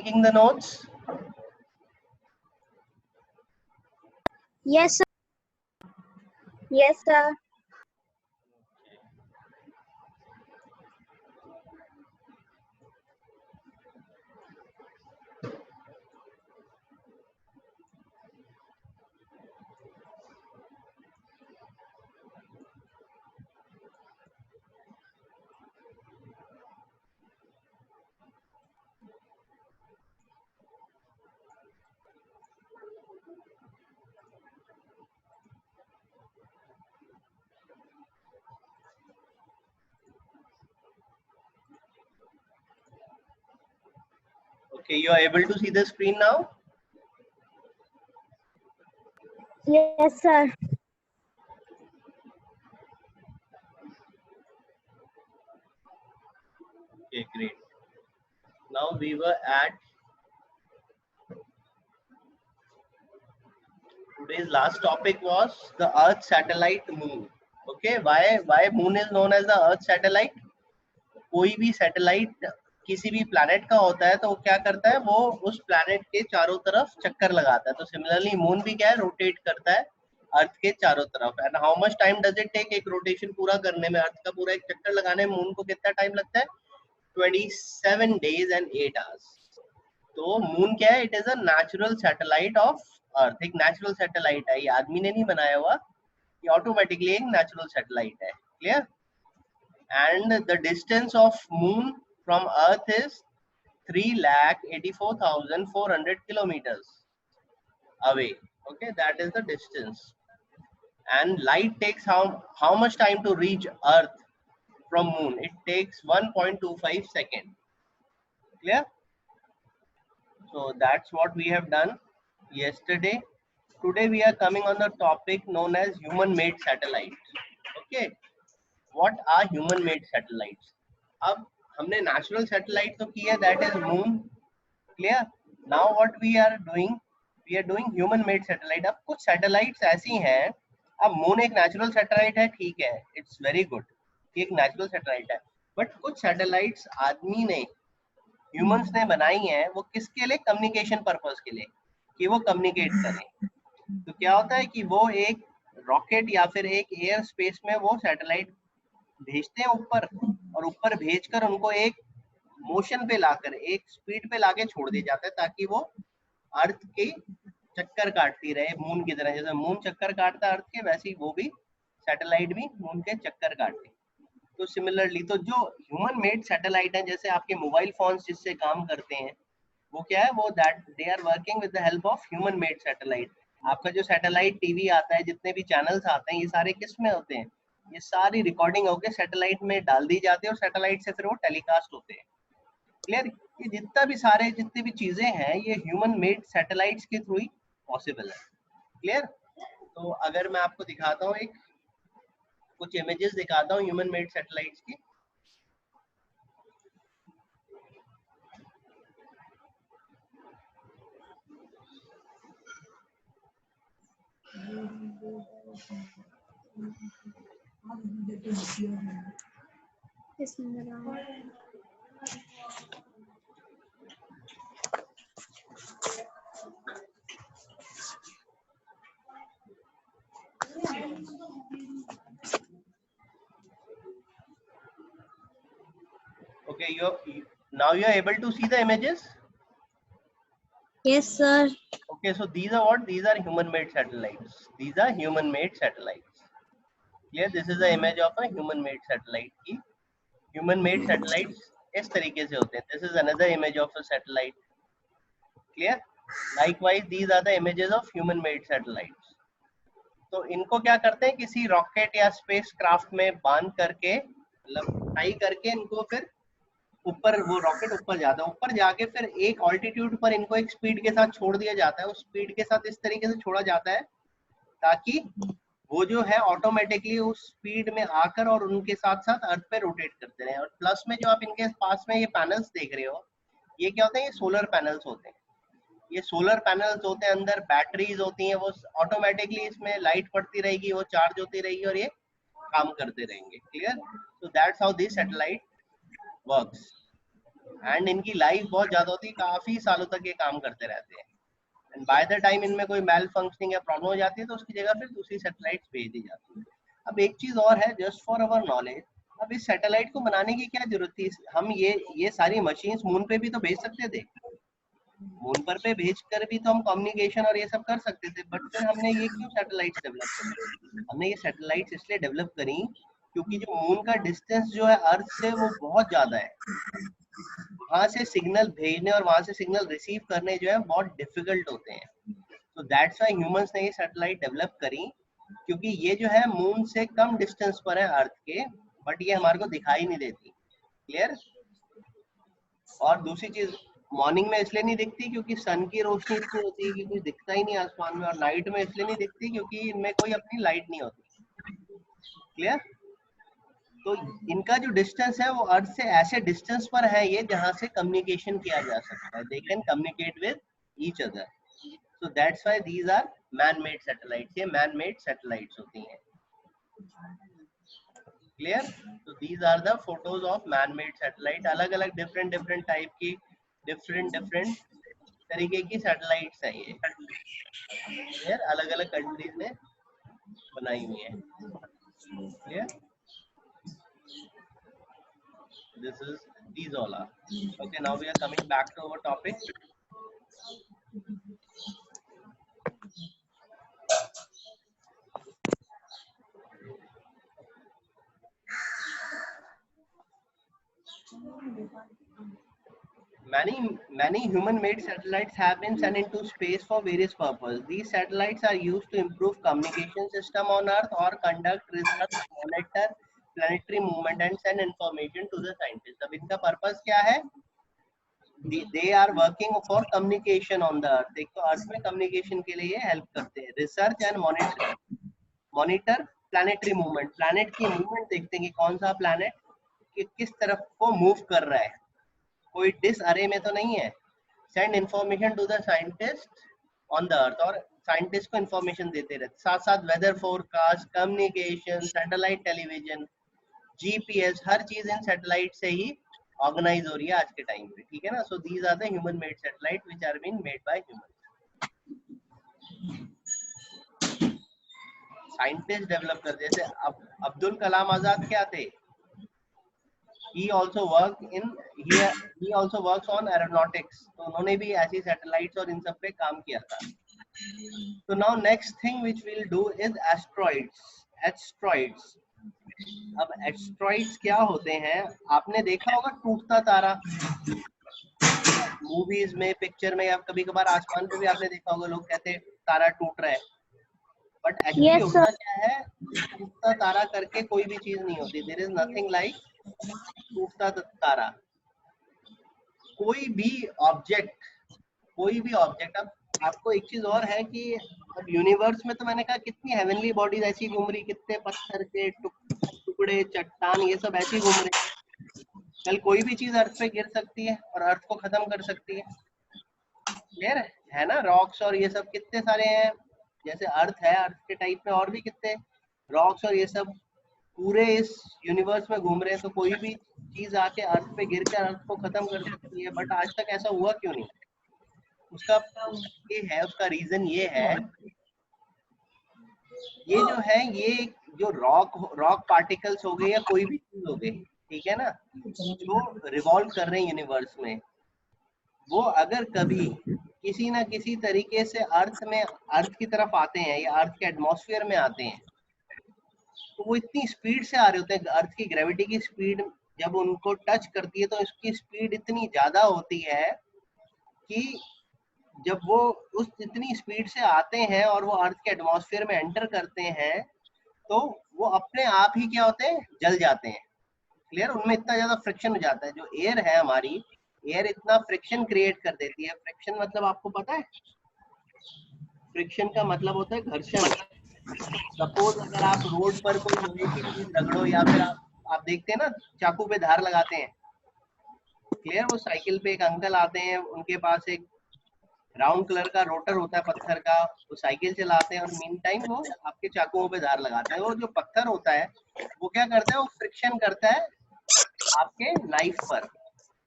taking the notes? Yes, sir. Yes, sir. Okay, you are able to see the screen now? Yes, sir. Okay, great. Now we were at today's last topic was the Earth satellite Moon. Okay, why Moon is known as the Earth satellite? कोई भी satellite किसी भी planet का होता है तो वो क्या करता है, वो उस प्लैनेट के चारों तरफ चक्कर लगाता है. तो सिमिलरली मून भी क्या है, रोटेट करता है अर्थ के चारों तरफ. And how much time does it take एक रोटेशन पूरा करने में, अर्थ का पूरा एक चक्कर लगाने में मून को कितना टाइम लगता है? 27 days and 8 hours. तो मून क्या है? It is a natural satellite of earth. एक नेचुरल सैटेलाइट है, ये आदमी ने नहीं बनाया हुआ, ये ऑटोमेटिकली एक नेचुरल सैटेलाइट है. Clear? And the distance of moon from earth is 3,84,400 kilometers away. Okay, that is the distance. And light takes how much time to reach earth from moon? It takes 1.25 seconds. Clear? So that's what we have done yesterday. Today we are coming on the topic known as human made satellites. Okay, what are human made satellites? अब हमने natural satellite तो की है, that is moon. Clear? Now what we are doing human made satellite. अब कुछ satellites ऐसी हैं, अब मून एक नेचुरल सैटेलाइट है, ठीक है, इट्स वेरी गुड, एक नेचुरल सैटेलाइट है, बट कुछ सैटेलाइट्स आदमी ने, ह्यूमंस ने बनाई हैं, वो किसके लिए? कम्युनिकेशन पर्पस के लिए, कि वो कम्युनिकेट करें. तो क्या होता है कि वो एक रॉकेट या फिर एक एयर स्पेस में वो सैटेलाइट भेजते हैं ऊपर, और ऊपर भेजकर उनको एक मोशन पे लाकर, एक स्पीड पे लाके छोड़ दिया जाता है, ताकि वो अर्थ के चक्कर काटती रहे मून की तरह. जैसे मून चक्कर काटता है अर्थ के, वैसे ही वो भी सैटेलाइट भी मून के चक्कर काटते. तो सिमिलरली तो जो ह्यूमन मेड सैटेलाइट है, जैसे आपके मोबाइल फोन्स जिससे काम करते हैं, वो क्या है, वो that they are working with the help of human made satellite. आपका जो सैटेलाइट टीवी आता है, जितने भी चैनल्स आते हैं, ये सारे किस में होते हैं? ये सारी रिकॉर्डिंग होकर सैटेलाइट में डाल दी जाती है, और सैटेलाइट से फिर वो टेलीकास्ट होते हैं. क्लियर? ये जितनी भी चीजें हैं, ये ह्यूमन मेड सैटेलाइट्स के थ्रू ही पॉसिबल है. क्लियर? तो अगर मैं आपको दिखाता हूँ, एक कुछ इमेजेस दिखाता हूँ ह्यूमन मेड सैटेलाइट्स की. Okay, now you are able to see the images. Yes, sir. Okay, so these are what? These are human made satellites. These are human made satellites. Clear? This is the image of a human made satellite की. Human made satellites इस तरीके से होते हैं. This is another image of a satellite. Clear? Likewise, these are the images of human made satellites. तो इनको क्या करते हैं, किसी रॉकेट या स्पेस क्राफ्ट में बांध करके, मतलब टाई करके, इनको फिर ऊपर, वो रॉकेट ऊपर जाता है, ऊपर जाके फिर एक ऑल्टीट्यूड पर इनको एक स्पीड के साथ छोड़ दिया जाता है. उस स्पीड के साथ इस तरीके से छोड़ा जाता है ताकि वो जो है ऑटोमेटिकली उस स्पीड में आकर और उनके साथ साथ अर्थ पे रोटेट करते रहे. और प्लस में जो आप इनके पास में ये पैनल्स देख रहे हो, ये क्या होते हैं? ये सोलर पैनल्स होते हैं. ये सोलर पैनल्स होते हैं, अंदर बैटरीज होती हैं, वो ऑटोमेटिकली इसमें लाइट पड़ती रहेगी, वो चार्ज होती रहेगी और ये काम करते रहेंगे. Clear? So that's how this satellite works. And इनकी लाइफ बहुत ज्यादा होती है, काफी सालों तक ये काम करते रहते हैं। एंड बाय द टाइम इनमें कोई मेल फंक्शनिंग या प्रॉब्लम हो जाती है तो उसकी जगह फिर दूसरी सैटेलाइट्स भेज दी जाती है। अब एक चीज और है, जस्ट फॉर अवर नॉलेज, अब इस सैटेलाइट को बनाने की क्या जरूरत थी? हम ये सारी मशीन्स मून पे भी तो भेज सकते थे। मून पर पे भेज कर भी तो हम कम्युनिकेशन और ये सब कर सकते थे, बट फिर हमने ये क्यों सैटेलाइट्स डेवलप करी? हमने ये सैटेलाइट्स इसलिए डेवलप करी क्योंकि जो मून का डिस्टेंस जो है अर्थ से वो बहुत ज्यादा है, वहां से सिग्नल भेजने और वहां से सिग्नल रिसीव करने जो है बहुत डिफिकल्ट होते हैं। तो दैट्स व्हाई ह्यूमंस ने ये सैटेलाइट डेवलप करी, क्योंकि ये जो है मून से कम डिस्टेंस पर है अर्थ के, बट ये हमारे को दिखाई नहीं देती। क्लियर? और दूसरी चीज, मॉर्निंग में इसलिए नहीं दिखती क्योंकि सन की रोशनी इतनी होती है कि कुछ दिखता ही नहीं आसमान में, और नाइट में इसलिए नहीं दिखती क्योंकि इनमें कोई अपनी लाइट नहीं होती। क्लियर? तो इनका जो डिस्टेंस है वो अर्थ से ऐसे डिस्टेंस पर है ये जहां से कम्युनिकेशन किया जा सकता है, they can communicate with each other. So that's why these are man made satellites, ये मैन मेड सैटेलाइट्स होती हैं। क्लियर? तो these are the photos of man made satellite, अलग अलग डिफरेंट टाइप की डिफरेंट तरीके की सैटेलाइट्स है ये, क्लियर? अलग अलग कंट्रीज ने बनाई हुई है। Clear? This is, these all are. Okay, now we are coming back to our topic. Many human-made satellites have been sent into space for various purposes. These satellites are used to improve communication system on Earth or conduct research, monitor planetary movement and send information to the scientists. अब इनका purpose क्या है? They are working for communication on the Earth. एक तो Earth में communication के लिए help करते हैं, research and monitor planetary movement. planet की movement देखते हैं कि कौन सा planet किस तरफ को move कर रहा है, कोई डिस अरे में तो नहीं है। Send information to the scientist on the earth, और साइंटिस्ट को इंफॉर्मेशन देते रहते, साथ साथ weather forecast, communication, satellite television, GPS, हर चीज इन सैटेलाइट से ही ऑर्गेनाइज हो रही है आज के टाइम पे। ठीक है ना? So these are the human made satellite which are been made by human. Scientist develop करते, जैसे अब्दुल कलाम आजाद क्या थे? He also works on aeronautics. तो उन्होंने भी ऐसी सैटेलाइट्स और इन सब पे काम किया था। तो now next thing which we'll do is asteroids. अब एस्ट्रॉइड्स क्या होते हैं? आपने देखा होगा टूटता तारा, मूवीज में, पिक्चर में, या कभी कभार आसमान पे भी आपने देखा होगा, लोग कहते हैं तारा टूट रहा है, बट एक्चुअली होता क्या है, टूटता तारा करके कोई भी चीज नहीं होती। देयर इज नथिंग लाइक टूटता तारा। कोई भी ऑब्जेक्ट, अब आपको एक चीज और है कि अब यूनिवर्स में तो मैंने कहा कितनी हेवनली बॉडीज ऐसी घूम रही, कितने पत्थर के टुकड़े, चट्टान, ये सब ऐसी घूम रहे। कल कोई भी चीज अर्थ पे गिर सकती है और अर्थ को खत्म कर सकती है। क्लियर है ना? रॉक्स और ये सब कितने सारे हैं, जैसे अर्थ है, अर्थ के टाइप में और भी कितने रॉक्स और ये सब पूरे इस यूनिवर्स में घूम रहे हैं। तो कोई भी चीज आके अर्थ पे गिरकर अर्थ को खत्म कर सकती है, बट आज तक ऐसा हुआ क्यों नहीं? उसका ये है, उसका रीजन ये है, ये जो है, ये जो रॉक पार्टिकल्स हो गए या कोई भी चीज हो गई, ठीक है ना, जो रिवॉल्व कर रहे हैं यूनिवर्स में, वो अगर कभी किसी ना किसी तरीके से अर्थ की तरफ आते हैं या अर्थ के एटमॉस्फेयर में आते हैं, तो वो इतनी स्पीड से आ रहे होते हैं, अर्थ की ग्रेविटी की स्पीड जब उनको टच करती है तो इसकी स्पीड इतनी ज्यादा होती है कि जब वो उस इतनी स्पीड से आते हैं और वो अर्थ के एटमॉस्फेयर में एंटर करते हैं, तो वो अपने आप ही क्या होते हैं, जल जाते हैं। क्लियर? उनमें इतना ज्यादा फ्रिक्शन हो जाता है। जो एयर है हमारी, एयर इतना फ्रिक्शन क्रिएट कर देती है। फ्रिक्शन मतलब आपको पता है? फ्रिक्शन का मतलब होता है घर्षण। सपोज अगर आप रोड पर कोई लोहे की चीज रगड़ो, या फिर आप देखते हैं ना चाकू पे धार लगाते हैं। क्लियर? वो साइकिल पे एक अंकल आते हैं, उनके पास एक राउंड कलर का रोटर होता है पत्थर का, वो साइकिल चलाते हैं और मीन टाइम वो आपके चाकुओं पे धार लगाते हैं। वो जो पत्थर होता है वो क्या करता है, वो फ्रिक्शन करता है आपके नाइफ पर,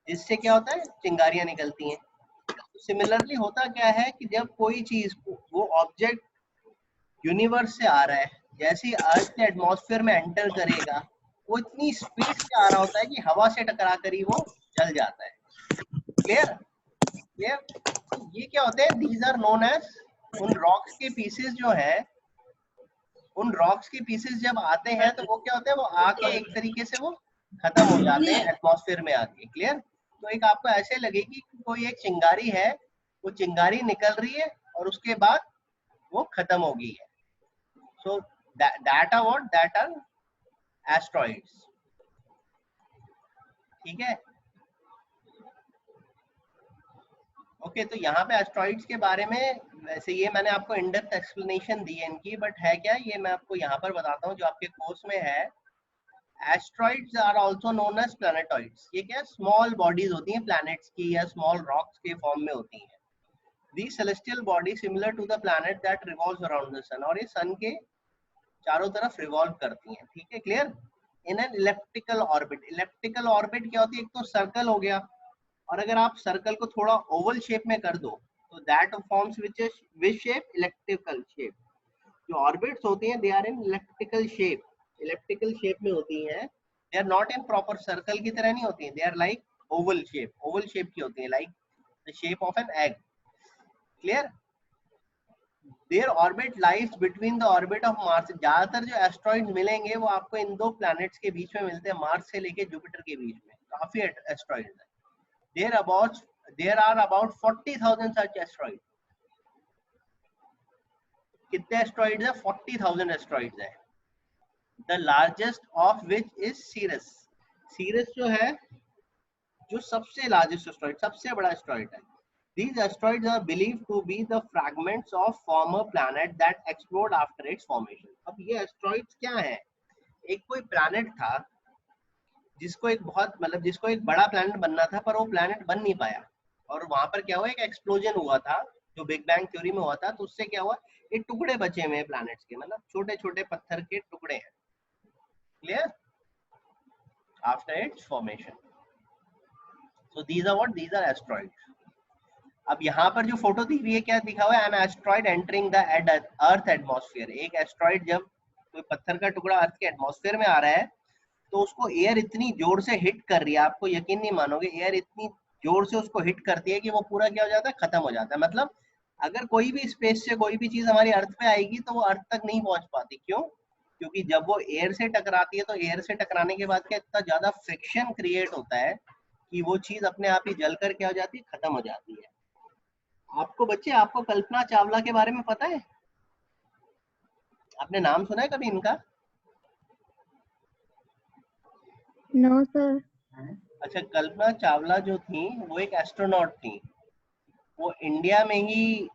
जिससे क्या होता है, चिंगारियां निकलती हैं। सिमिलरली होता क्या है कि जब कोई चीज, वो ऑब्जेक्ट यूनिवर्स से आ रहा है, जैसे ही अर्थ के एटमॉस्फेयर में एंटर करेगा, वो इतनी स्पीड से आ रहा होता है कि हवा से टकरा कर ही वो जल जाता है। Clear clear. ये क्या होते हैं, दीज आर नोन एज, उन रॉक्स के पीसेस जो है, उन रॉक्स के पीसेस जब आते हैं तो वो क्या होते हैं, वो आके एक तरीके से वो खत्म हो जाते हैं एटमॉस्फेयर में आके। क्लियर। तो एक आपको ऐसे लगेगी कि कोई एक चिंगारी है, वो चिंगारी निकल रही है और उसके बाद वो खत्म हो गई है। So that are what, that are asteroids. ठीक है। ओके, तो यहाँ पे एस्ट्रॉइड्स के बारे में, वैसे ये मैंने आपको इन डेप्थ एक्सप्लेनेशन दी है इनकी, बट है क्या, ये मैं आपको यहाँ पर बताता हूँ जो आपके कोर्स में है। Asteroids are also known as planetoids. ये क्या, स्मॉल बॉडीज होती हैं प्लैनेट्स की, या स्मॉल रॉक्स के फॉर्म में होती हैं। The celestial body similar to the planet that revolves around the sun, और ये सन के चारों तरफ रिवॉल्व करती हैं। ठीक है, clear. In an elliptical orbit, elliptical orbit क्या होती है, एक तो सर्कल हो गया, और अगर आप सर्कल को थोड़ा ओवल शेप में कर दो तो that forms which shape, elliptical shape. जो ऑर्बिट्स होती हैं they are in elliptical shape, elliptical shape में होती हैं। They are not in proper circle की तरह नहीं होती हैं, they are like oval shape, oval shape की होती हैं, like the shape of an egg. Clear. Their orbit lies between the orbit of Mars. ज्यादातर जो एस्ट्रॉइड्स मिलेंगे वो आपको इन दो प्लैनेट्स के बीच में मिलते हैं, मार्स से लेके जुपिटर के बीच में काफी एस्ट्रॉइड्स हैं। There are about 40,000 such asteroids. कितने एस्ट्रॉइड्स हैं, 40,000 एस्ट्रॉइड्स हैं। The largest of which is Ceres. Ceres जो है, जो सबसे लार्जेस्ट एस्ट्रॉइड, सबसे बड़ा एस्ट्रॉइड है। These asteroids are believed to be the fragments of former planet that exploded after its formation. अब ये एस्ट्रॉइड्स क्या है, एक कोई प्लैनेट था जिसको एक बहुत, मतलब जिसको एक बड़ा प्लैनेट बनना था, पर वो प्लैनेट बन नहीं पाया, और वहां पर क्या हुआ, एक एक्सप्लोजन हुआ था जो बिग बैंग थ्योरी में हुआ था। तो उससे क्या हुआ, ये टुकड़े बचे हुए हैं प्लैनेट्स के, मतलब छोटे छोटे पत्थर के टुकड़े हैं। Clear. After its formation, so these are what, these are asteroids. अब यहाँ पर जो फोटो दी हुई है, क्या दिखा हुआ है, an asteroid entering the earth atmosphere. एक एस्ट्रॉइड जब कोई पत्थर का टुकड़ा अर्थ के एटमॉस्फेयर में आ रहा है, तो उसको एयर इतनी जोर से हिट कर रही है, आपको यकीन नहीं मानोगे, एयर इतनी जोर से उसको हिट करती है कि वो पूरा क्या हो जाता है, खत्म हो जाता है। मतलब अगर कोई भी स्पेस से कोई भी चीज हमारी अर्थ पे आएगी तो वो अर्थ तक नहीं पहुंच पाती। क्यों? क्योंकि जब वो एयर से टकराती है तो एयर से टकराने के बाद क्या, इतना ज्यादा फ्रिक्शन क्रिएट होता है कि वो चीज अपने आप ही जलकर क्या हो जाती है, खत्म हो जाती है। आपको बच्चे, आपको कल्पना चावला के बारे में पता है? आपने नाम सुना है कभी इनका? No sir. अच्छा, कल्पना चावला जो थी वो एक एस्ट्रोनॉट थी। वो इंडिया में ही,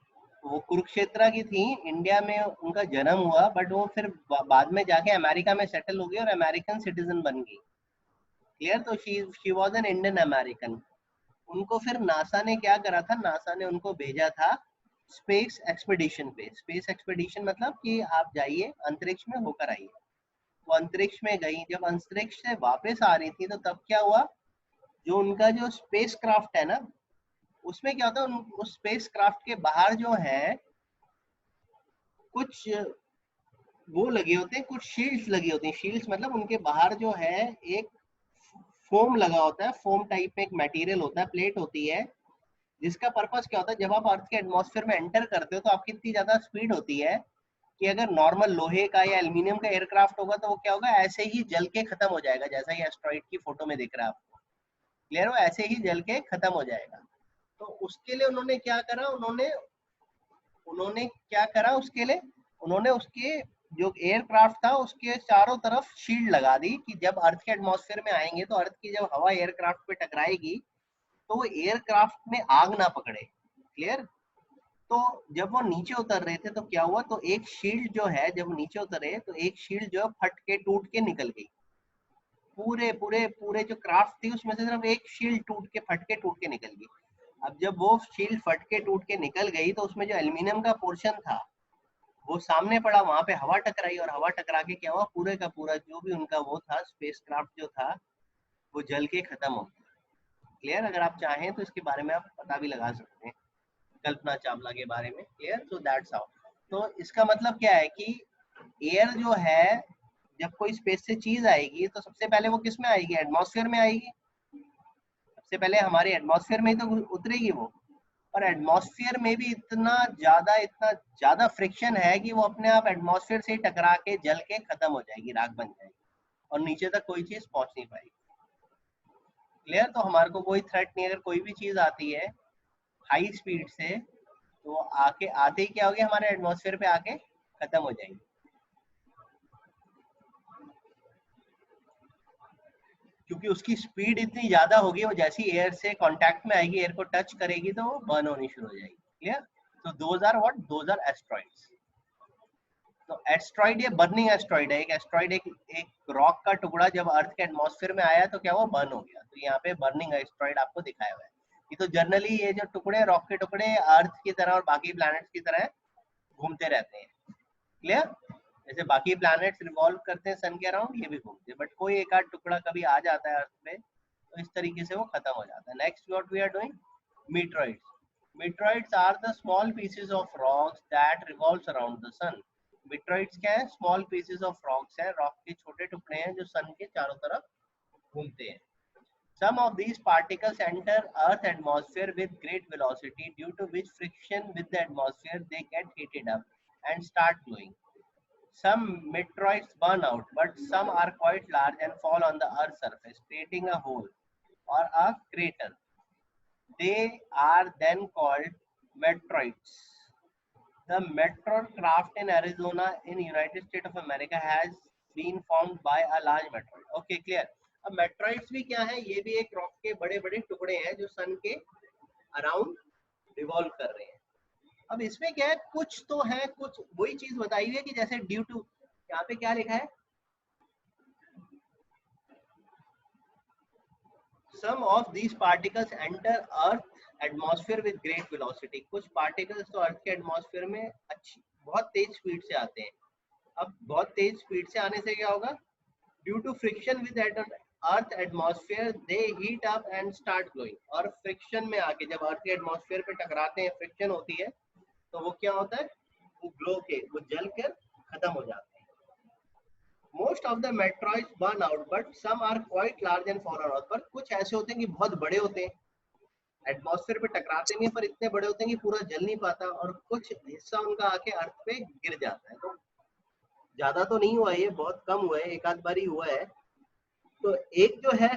वो कुरुक्षेत्र की थी, इंडिया में उनका जन्म हुआ, बट वो फिर बाद में जाके अमेरिका में सेटल हो गई और अमेरिकन सिटीजन बन गई। क्लियर। तो she was an Indian American. उनको फिर नासा ने क्या करा था, नासा ने उनको भेजा था स्पेस एक्सपीडिशन पे। स्पेस एक्सपीडिशन मतलब कि आप जाइए अंतरिक्ष में होकर आइए। वो अंतरिक्ष में गई, जब अंतरिक्ष से वापस आ रही थी तो तब क्या हुआ, जो उनका जो स्पेस क्राफ्ट है ना, उसमें क्या होता है, उस स्पेस क्राफ्ट के बाहर जो है कुछ वो लगे होते हैं, कुछ शील्ड्स लगी होती हैं। शील्ड्स मतलब उनके बाहर जो है एक फोम लगा होता है, फोम टाइप में एक मटेरियल होता है, प्लेट होती है, जिसका पर्पस क्या होता है, जब आप अर्थ के एटमॉस्फेयर में एंटर करते हो तो आपकी इतनी ज्यादा स्पीड होती है कि अगर नॉर्मल लोहे का या एल्यूमिनियम का एयरक्राफ्ट होगा तो वो क्या होगा, ऐसे ही जल के खत्म हो जाएगा, जैसा ये एस्ट्रॉइड की फोटो में दिख रहा है आपको। क्लियर हो, ऐसे ही जल के खत्म हो जाएगा। तो उसके लिए उन्होंने क्या करा, उन्होंने क्या करा उसके लिए, उन्होंने उसके जो एयरक्राफ्ट था उसके चारों तरफ शील्ड लगा दी कि जब अर्थ के एटमॉस्फेयर में आएंगे तो अर्थ की जब हवा एयरक्राफ्ट पे टकराएगी तो वो एयरक्राफ्ट में आग ना पकड़े। क्लियर। तो जब वो नीचे उतर रहे थे तो क्या हुआ, तो एक शील्ड जो है, जब नीचे उतरे तो एक शील्ड जो है फट के टूट के निकल गई। पूरे पूरे पूरे जो क्राफ्ट थी उसमें से सिर्फ एक शील्ड टूट के, फट के टूट के निकल गई। अब जब वो शील्ड फट के टूट के निकल गई तो उसमें जो एल्यूमिनियम का पोर्शन था वो सामने पड़ा, वहां पे हवा टकराई, और हवा टकरा के क्या हुआ, पूरे का पूरा जो भी उनका वो था स्पेस क्राफ्ट जो था वो जल के खत्म हो गया। क्लियर? अगर आप चाहें तो इसके बारे में आप पता भी लगा सकते हैं, कल्पना चावला के बारे में। क्लियर? So that's how. तो इसका मतलब क्या है कि एयर जो है, जब कोई स्पेस से चीज आएगी तो सबसे पहले वो किस में आएगी? एटमॉस्फेयर में आएगी। सबसे पहले हमारे एटमॉस्फेयर में ही तो उतरेगी वो। और एटमॉस्फेयर में भी इतना ज्यादा फ्रिक्शन है कि वो अपने आप एटमॉस्फेयर से ही टकरा के जल के खत्म हो जाएगी, राख बन जाएगी, और नीचे तक कोई चीज पहुंच नहीं पाएगी। क्लियर? तो हमारे को कोई थ्रेट नहीं। अगर कोई भी चीज आती है हाई स्पीड से, तो आके आते ही क्या होगी, हमारे एटमॉस्फेयर पे आके खत्म हो जाएगी। क्योंकि उसकी स्पीड इतनी ज्यादा होगी, वो जैसी एयर से कांटेक्ट में आएगी, एयर को टच करेगी, तो वो बर्न होनी शुरू हो जाएगी। क्लियर? तो those are what? Those are asteroids. तो एस्ट्रॉइड, ये बर्निंग एस्ट्रॉइड है। एक एस्ट्रॉइड एक रॉक का टुकड़ा जब अर्थ के एटमॉस्फेयर में आया तो क्या हुआ? बर्न हो गया। तो यहाँ पे बर्निंग एस्ट्रॉइड आपको दिखाया हुआ है। ये तो जनरली ये जो टुकड़े, रॉक के टुकड़े अर्थ की तरह और बाकी प्लैनेट्स की तरह घूमते रहते हैं। क्लियर? जैसे बाकी प्लैनेट्स रिवॉल्व करते हैं सन के अराउंड, ये भी घूमते हैं। बट कोई एक आध टुकड़ा कभी आ जाता है अर्थ पे, तो इस तरीके से वो खत्म हो जाता है। Next what we are doing? Meteoroids. Meteoroids are the small pieces of rocks that revolves around the sun. Meteoroids क्या है? स्मॉल पीसेस ऑफ रॉक्स है, रॉक के छोटे टुकड़े हैं जो सन के चारों तरफ घूमते हैं। Some of these particles enter Earth atmosphere with great velocity, due to which friction with the atmosphere they get heated up and start glowing. Some meteoroids burn out, but some are quite large and fall on the Earth's surface, creating a hole or a crater. They are then called meteoroids. The meteor craft in Arizona in United States of America has been formed by a large meteoroid. Okay, clear. अब meteoroids भी क्या है? ये भी एक rock के बड़े बड़े टुकड़े हैं जो सन के अराउंड रिवॉल्व कर रहे हैं। अब इसमें क्या है? कुछ तो है, कुछ वही चीज बताई हुई है कि जैसे ड्यू टू, यहाँ पे क्या लिखा है? Some of these particles enter Earth atmosphere with great velocity. कुछ पार्टिकल्स तो अर्थ के एटमॉस्फेयर में बहुत तेज स्पीड से आते हैं। अब बहुत तेज स्पीड से आने से क्या होगा? Due to friction with earth atmosphere they heat up and start glowing. और फ्रिक्शन में आके जब अर्थ के एटमॉस्फेयर पे टकराते हैं, फ्रिक्शन होती है, तो वो क्या होता है? वो ग्लो के, वो जल कर खत्म हो जाते हैं। Most of the meteoroids burn out, but some are quite large and fall on Earth. पर कुछ ऐसे होते हैं कि बहुत बड़े होते हैं, एटमॉस्फेयर पे टकराते नहीं, पर इतने बड़े होते हैं कि पूरा जल नहीं पाता, और कुछ हिस्सा उनका आके अर्थ पे गिर जाता है। तो ज्यादा तो नहीं हुआ, ये बहुत कम हुआ है, एक आध बार ही हुआ है। तो एक जो है,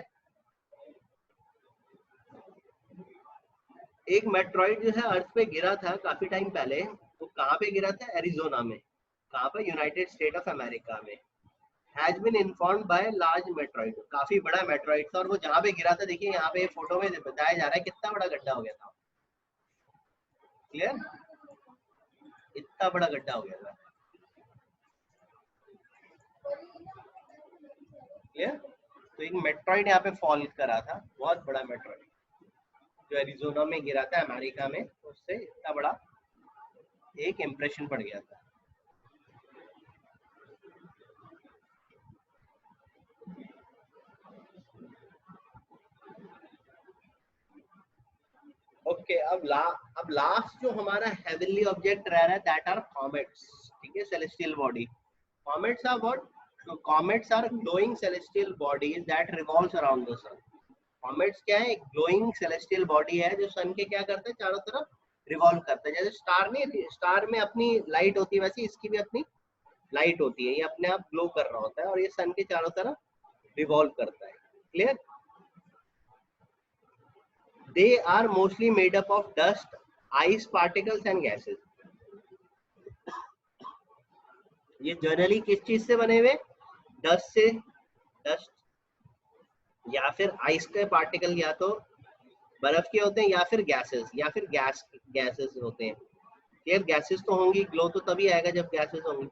एक मेट्रॉइड जो है अर्थ पे गिरा था काफी टाइम पहले। वो कहाँ पे गिरा था? एरिजोना में। कहाँ पे? यूनाइटेड स्टेट ऑफ अमेरिका में। Has been informed by large meteoroid. काफी बड़ा मेट्रॉइड था, और वो जहाँ पे गिरा था, देखिए यहाँ पे फोटो में बताया जा रहा है कितना बड़ा गड्ढा हो गया था। क्लियर? इतना बड़ा गड्ढा हो गया था। क्लियर? तो एक मेट्रॉइड यहाँ पे फॉल करा था, बहुत बड़ा मेट्रॉइड जो एरिजोना में गिरा था अमेरिका में, उससे इतना बड़ा एक इम्प्रेशन पड़ गया था। ओके, अब लास्ट जो हमारा हेवनली ऑब्जेक्ट रह रहा है, दैट आर कॉमेट्स। ठीक है? Celestial body. Comets are what? So comets are glowing celestial bodies that revolves around the sun. Comets क्या है? एक ग्लोइंग सेलेस्टियल बॉडी है जो सन के क्या करता है? चारों तरफ रिवॉल्व करता है। जैसे स्टार नहीं, स्टार में अपनी लाइट होती है, वैसे इसकी भी अपनी लाइट होती है। ये अपने आप ग्लो कर रहा होता है, और ये सन के चारों तरफ रिवॉल्व करता है। Clear? They are mostly made up of dust, ice particles and gases. ये जनरली किस चीज से बने हुए? डस्ट से, डस्ट या फिर आइस के पार्टिकल, या तो बर्फ के होते हैं, या फिर गैसेस, या फिर गैसेस होते हैं। क्लियर? गैसेस तो होंगी, ग्लो तो तभी आएगा जब गैसेस होंगी।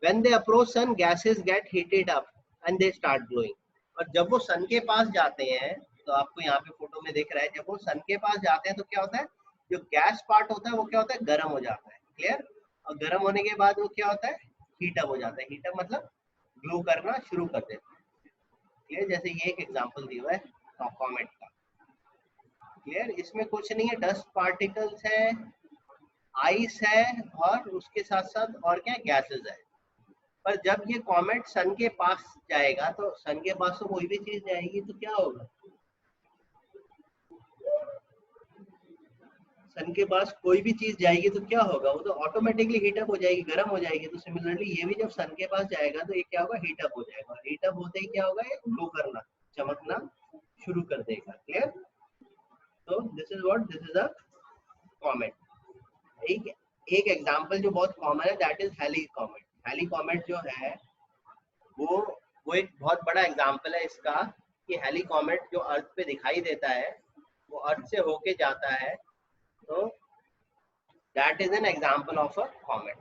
When they approach sun, gases get heated up and they start glowing. और जब वो सन के पास जाते हैं, तो आपको यहाँ पे फोटो में दिख रहा है, जब वो सन के पास जाते हैं तो क्या होता है? जो गैस पार्ट होता है वो क्या होता है? गर्म हो जाता है। क्लियर? और गर्म होने के बाद वो क्या होता है? हीटअप हो जाता है। हीटअप मतलब ग्लो करना शुरू कर देता है। क्लियर? जैसे ये एक एग्जांपल दिया हुआ है कॉमेट का। क्लियर? इसमें कुछ नहीं है, डस्ट पार्टिकल्स है, आइस है, और उसके साथ साथ और क्या, गैसेस है। पर जब ये कॉमेट सन के पास जाएगा, तो सन के पास तो कोई भी चीज जाएगी तो क्या होगा, सन के पास कोई भी चीज जाएगी तो क्या होगा, वो तो ऑटोमेटिकली हीटअप हो जाएगी, गर्म हो जाएगी। तो सिमिलरली ये भी जब सन के पास जाएगा तो ये क्या होगा, हीटअप हो जाएगा। हीटअप होते ही क्या होगा, ये ग्लो करना, चमकना शुरू कर देगा। क्लियर? तो this is what, this is a comet. एक एक एग्जांपल जो बहुत कॉमन है, that is Halley comet. Halley comet जो है वो वो एक बहुत बड़ा एग्जांपल है इसका, कि हैली कॉमेट जो अर्थ पे दिखाई देता है वो अर्थ से होके जाता है। तो that is an example of a comet.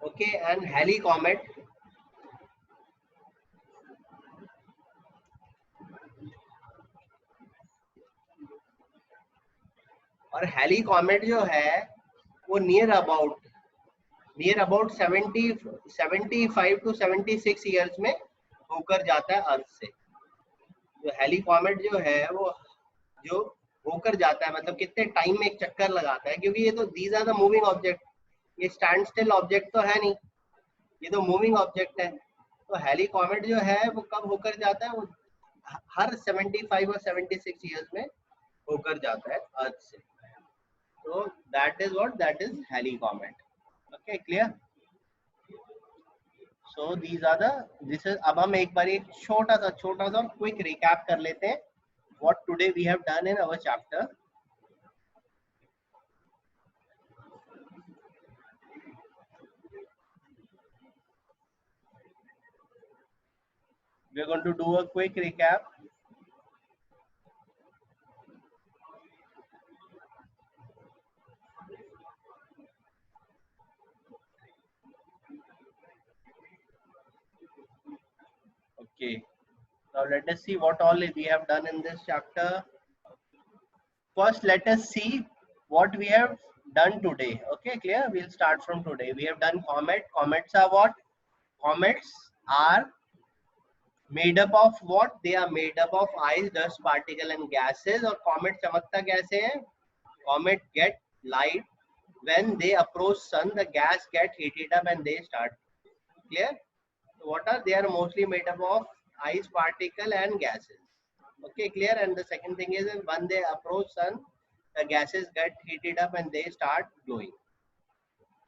Okay, and Halley comet, और Halley comet जो है वो नियर अबाउट 75 to 76 ईयर्स में होकर जाता है अर्थ से। जो Halley comet जो है वो जो होकर जाता है, मतलब कितने टाइम में एक चक्कर लगाता है, क्योंकि ये तो these are the moving object, ये स्टैंड स्टिल ऑब्जेक्ट तो है नहीं, ये तो मूविंग ऑब्जेक्ट है। तो हैली कॉमेट जो है वो कब होकर जाता है, वो हर 75 और 76 ईयर्स में होकर जाता है अर्थ से। तो that is what, that is Halley comet. Okay, clear? So these are the, this is, अब हम एक बार एक छोटा सा क्विक रिकैप कर लेते हैं what today we have done in our chapter. We are going to do a quick recap. Okay, now let us see what all we have done in this chapter. First, let us see what we have done today. Okay, clear? We'll start from today. We have done comet. Comets are what? Comets are made up of what? They are made up of ice, dust particle and gases. और comet चमकता कैसे है? Comet get light when they approach sun. The gas get heated up and they start. Clear? So what are they? Are mostly made up of ice particle and gases. Okay, clear? And the second thing is when they approach sun, the gases get heated up and they start glowing.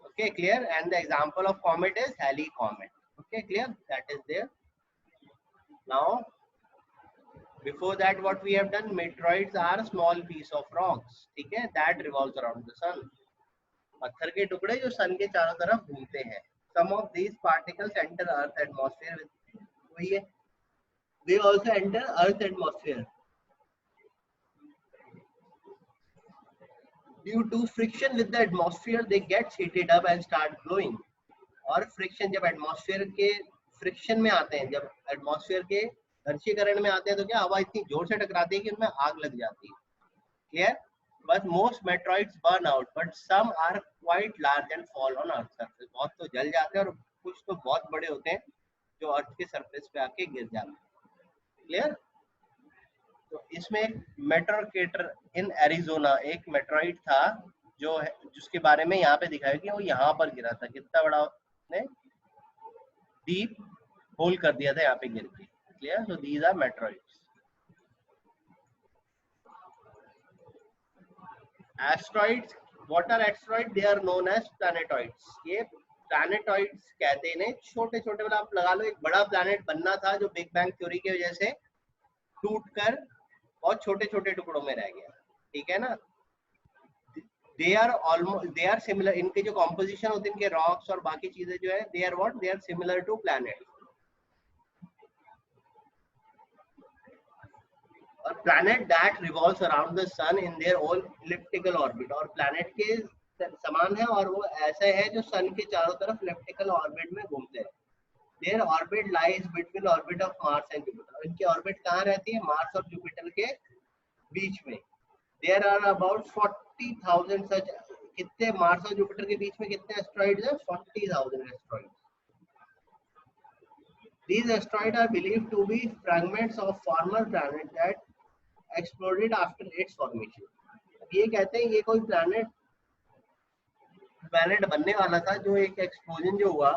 Okay, clear? And the example of comet is Halley comet. Okay, clear? That is there. Now, before that, what we have done, meteoroids are small piece of rocks, ठीक है, that revolves around the sun. पत्थर के टुकड़े जो सन के चारों तरफ घूमते हैं. Some of these particles enter Earth atmosphere with, वही है, they also enter Earth atmosphere. Due to friction with the atmosphere, they get heated up and start glowing. और फ्रिक्शन, जब एटमॉस्फेयर के फ्रिक्शन में आते हैं, जब एटमॉस्फेयर के घर्षीकरण में आते हैं, तो क्या हवा इतनी जोर से टकराती है कि उनमें आग लग जाती है. Clear? But most meteoroids burn out, but some are quite large and fall on earth surface. बहुत तो जल जाते हैं और कुछ तो बहुत बड़े होते हैं जो अर्थ के सरफेस पे आके गिर जाते हैं. क्लियर? तो इसमें एक मेट्रोकेटर इन एरिजोना, एक मेट्रॉइड था जो है, जिसके बारे में यहाँ पे दिखाया कि वो यहाँ पर गिरा था. कितना बड़ा ने डीप होल कर दिया था यहाँ पे गिर के. Clear? So these are meteoroids. Asteroids, what are asteroid? They are known as planetoids. ये प्लैनेटॉइड्स कहते हैं इन्हें. छोटे छोटे, मतलब आप लगा लो एक बड़ा प्लैनेट बनना था जो बिग बैंग थ्योरी की वजह से टूटकर बहुत छोटे छोटे टुकड़ों में रह गया. ठीक है ना? they are similar, इनके जो कॉम्पोजिशन होते हैं, इनके रॉक्स और बाकी चीजें जो है, they are what, they are similar to planets. और planet that revolves around the sun in their own elliptical orbit, और planet के समान है और वो ऐसे है जो sun के चारों तरफ elliptical orbit में घूमते हैं. Their orbit lies between orbit of Mars and Jupiter. इनकी orbit कहाँ रहती है? मार्स और जुपिटर के बीच में. There are about 40,000 such. कितने मार्स और जुपिटर के बीच में कितने एस्ट्रॉइड्स हैं? 40,000 asteroids. These asteroids are believed to be fragments of former planets that exploded after its formation. ये कहते हैं ये कोई प्लैनेट बनने वाला था जो एक एक्सप्लोजन जो हुआ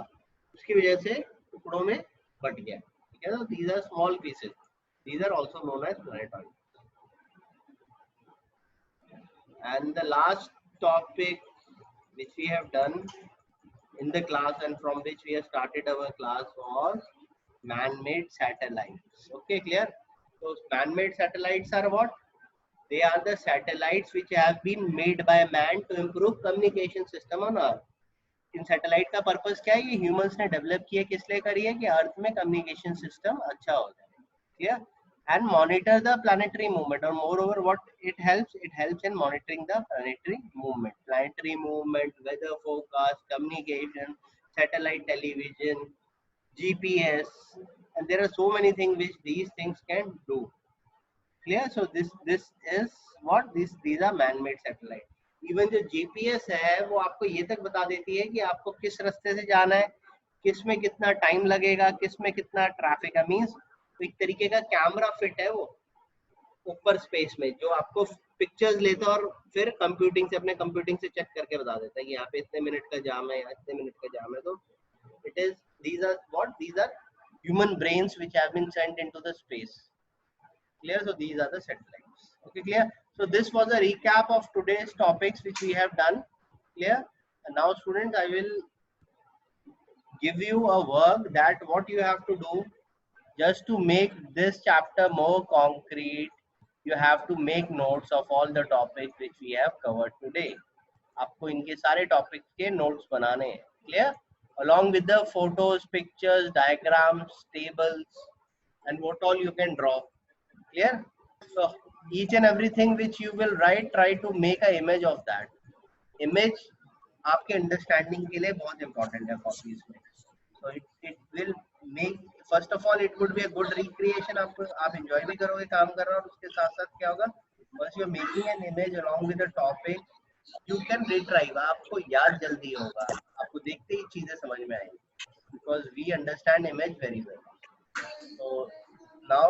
उसकी वजह से टुकड़ों में बट गया, ठीक है ना. These are small pieces, these are also known as planetoid. And the last topic which we have done in the class and from which we have started our class was man-made satellites. Okay, clear? So man-made satellites are what? They are the satellites which have been made by man to improve communication system on Earth. In satellite का purpose क्या है? ये humans ने develop किया, किस लिए करी है? कि अर्थ में कम्युनिकेशन सिस्टम अच्छा हो जाए, ठीक है, and monitor the planetary movement. Or moreover, what it helps in monitoring the planetary movement, weather forecast, communication, satellite television, GPS, and there are so many things which these things can do. Clear? So this is what these are man-made satellite. Even जो GPS है वो आपको ये तक बता देती है कि आपको किस रास्ते से जाना है, किस में कितना टाइम लगेगा, किस में कितना ट्रैफिक है. मीन्स एक तरीके का कैमरा फिट है वो ऊपर स्पेस में, जो आपको पिक्चर्स लेता है और फिर कंप्यूटिंग से, अपने कंप्यूटिंग से चेक करके बता देता है कि यहाँ पे इतने मिनट का जाम है, यहाँ इतने मिनट का जाम है. तो it is these are human brains which have been sent into the space. Clear? So these are the satellites. Okay, clear? So this was a recap of today's topics which we have done. Clear? And now students, I will give you a work that what you have to do just to make this chapter more concrete. You have to make notes of all the topics which we have covered today. आपको इनके सारे topics के notes बनाने हैं. Clear? Along with the photos, pictures, diagrams, tables, and what all you can draw. Clear? So each and everything which you will write, try to make an image of that. Image आपके understanding के लिए बहुत important है copies में. So it will make, first of all it would be a good recreation. आप enjoy भी करोगे काम कर रहे हो, और उसके साथ साथ क्या होगा, once you are making an image along with the topic, you can retrieve. आपको याद जल्दी होगा, आपको देखते ही चीजें समझ में आएंगी, because we understand image very well. So now